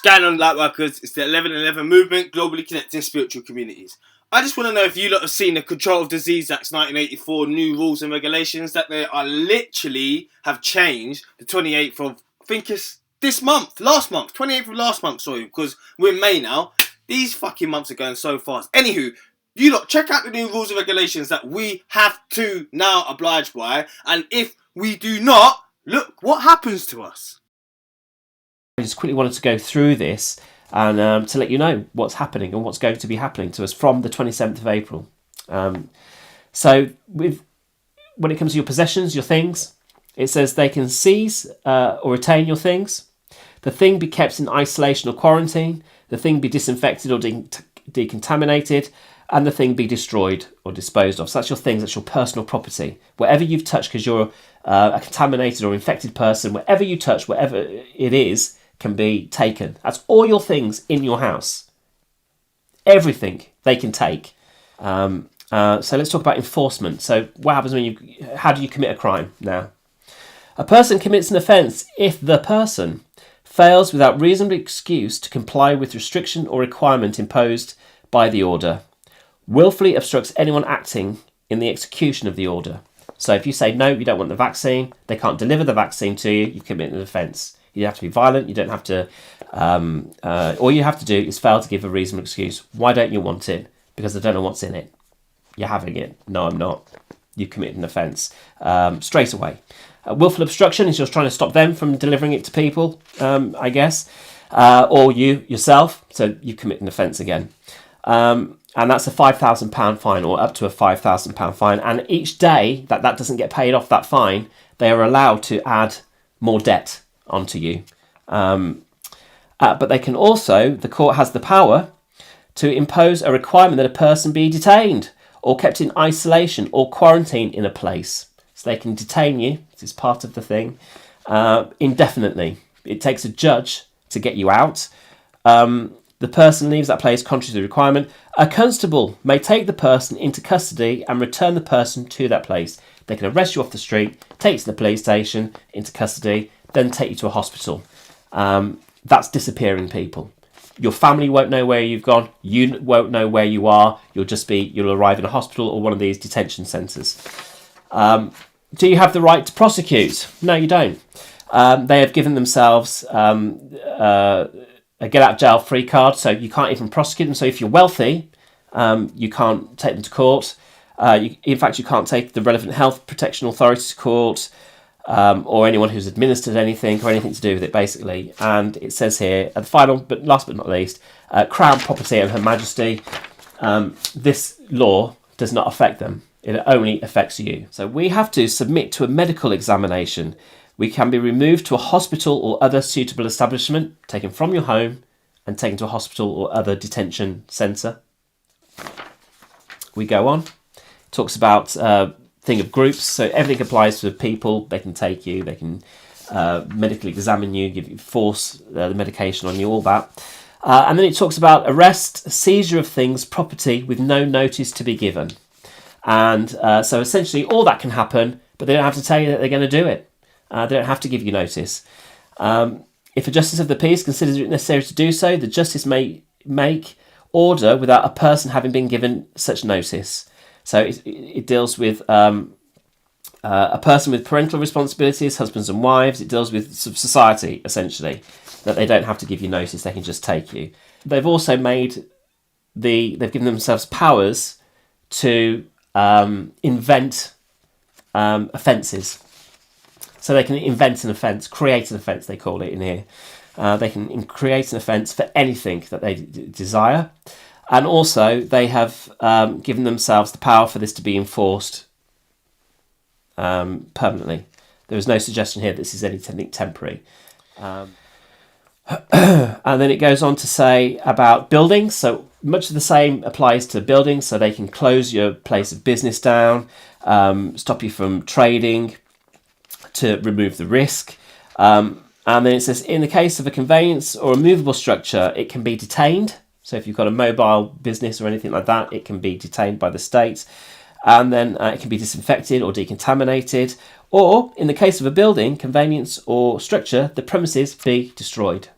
What's going on, Lightworkers? It's the 1111 movement, globally connecting spiritual communities. I just want to know if you lot have seen the Control of Disease Act's 1984 new rules and regulations that they are literally have changed the 28th of, I think it's this month, last month, 28th of last month, sorry, because we're in May now. These fucking months are going so fast. Anywho, you lot check out the new rules and regulations that we have to now oblige by, and if we do not, look what happens to us. I just quickly wanted to go through this and to let you know what's happening and what's going to be happening to us from the 27th of April. So when it comes to your possessions, your things, it says they can seize or retain your things. The thing be kept in isolation or quarantine. The thing be disinfected or decontaminated. And the thing be destroyed or disposed of. So that's your things, that's your personal property. Whatever you've touched, because you're a contaminated or infected person, whatever you touch, whatever it is, can be taken. That's all your things in your house. Everything they can take. So let's talk about enforcement. So what happens when how do you commit a crime now? A person commits an offence if the person fails without reasonable excuse to comply with restriction or requirement imposed by the order, willfully obstructs anyone acting in the execution of the order. So if you say, no, you don't want the vaccine, they can't deliver the vaccine to you, you've committed an offence. You don't have to be violent, you don't have to... all you have to do is fail to give a reasonable excuse. Why don't you want it? Because I don't know what's in it. You're having it. No, I'm not. You've committed an offence. Straight away. Willful obstruction is just trying to stop them from delivering it to people, I guess. Or you yourself. So you commit an offence again. And that's a £5,000 fine, or up to a £5,000 fine. And each day that doesn't get paid off, that fine, they are allowed to add more debt onto you. But they can also, the court has the power to impose a requirement that a person be detained or kept in isolation or quarantined in a place. So they can detain you, this is part of the thing, indefinitely. It takes a judge to get you out. The person leaves that place contrary to the requirement. A constable may take the person into custody and return the person to that place. They can arrest you off the street, take you to the police station, into custody, then take you to a hospital. That's disappearing people. Your family won't know where you've gone. You won't know where you are. You'll arrive in a hospital or one of these detention centres. Do you have the right to prosecute? No, you don't. They have given themselves a get out of jail free card, so you can't even prosecute them. So if you're wealthy, you can't take them to court. In fact, you can't take the relevant health protection authority to court, or anyone who's administered anything or anything to do with it, basically. And it says here, at the final, but last but not least, Crown Property and Her Majesty, this law does not affect them. It only affects you. So we have to submit to a medical examination. We can be removed to a hospital or other suitable establishment, taken from your home and taken to a hospital or other detention centre. We go on. It talks about thing of groups. So everything applies to people. They can take you. They can medically examine you, give you force the medication on you, all that. And then it talks about arrest, seizure of things, property with no notice to be given. And so essentially all that can happen, but they don't have to tell you that they're going to do it. They don't have to give you notice. If a justice of the peace considers it necessary to do so, the justice may make order without a person having been given such notice. So it deals with a person with parental responsibilities, husbands and wives. It deals with society, essentially, that they don't have to give you notice. They can just take you. They've also they've given themselves powers to invent offences. So they can invent an offence, create an offence, they call it in here. They can create an offence for anything that they desire. And also they have given themselves the power for this to be enforced permanently. There is no suggestion here that this is anything temporary. And then it goes on to say about buildings. So much of the same applies to buildings. So they can close your place of business down, stop you from trading, to remove the risk. And then it says, in the case of a conveyance or a movable structure, it can be detained. So if you've got a mobile business or anything like that, it can be detained by the state. And then it can be disinfected or decontaminated. Or, in the case of a building, conveyance or structure, the premises be destroyed.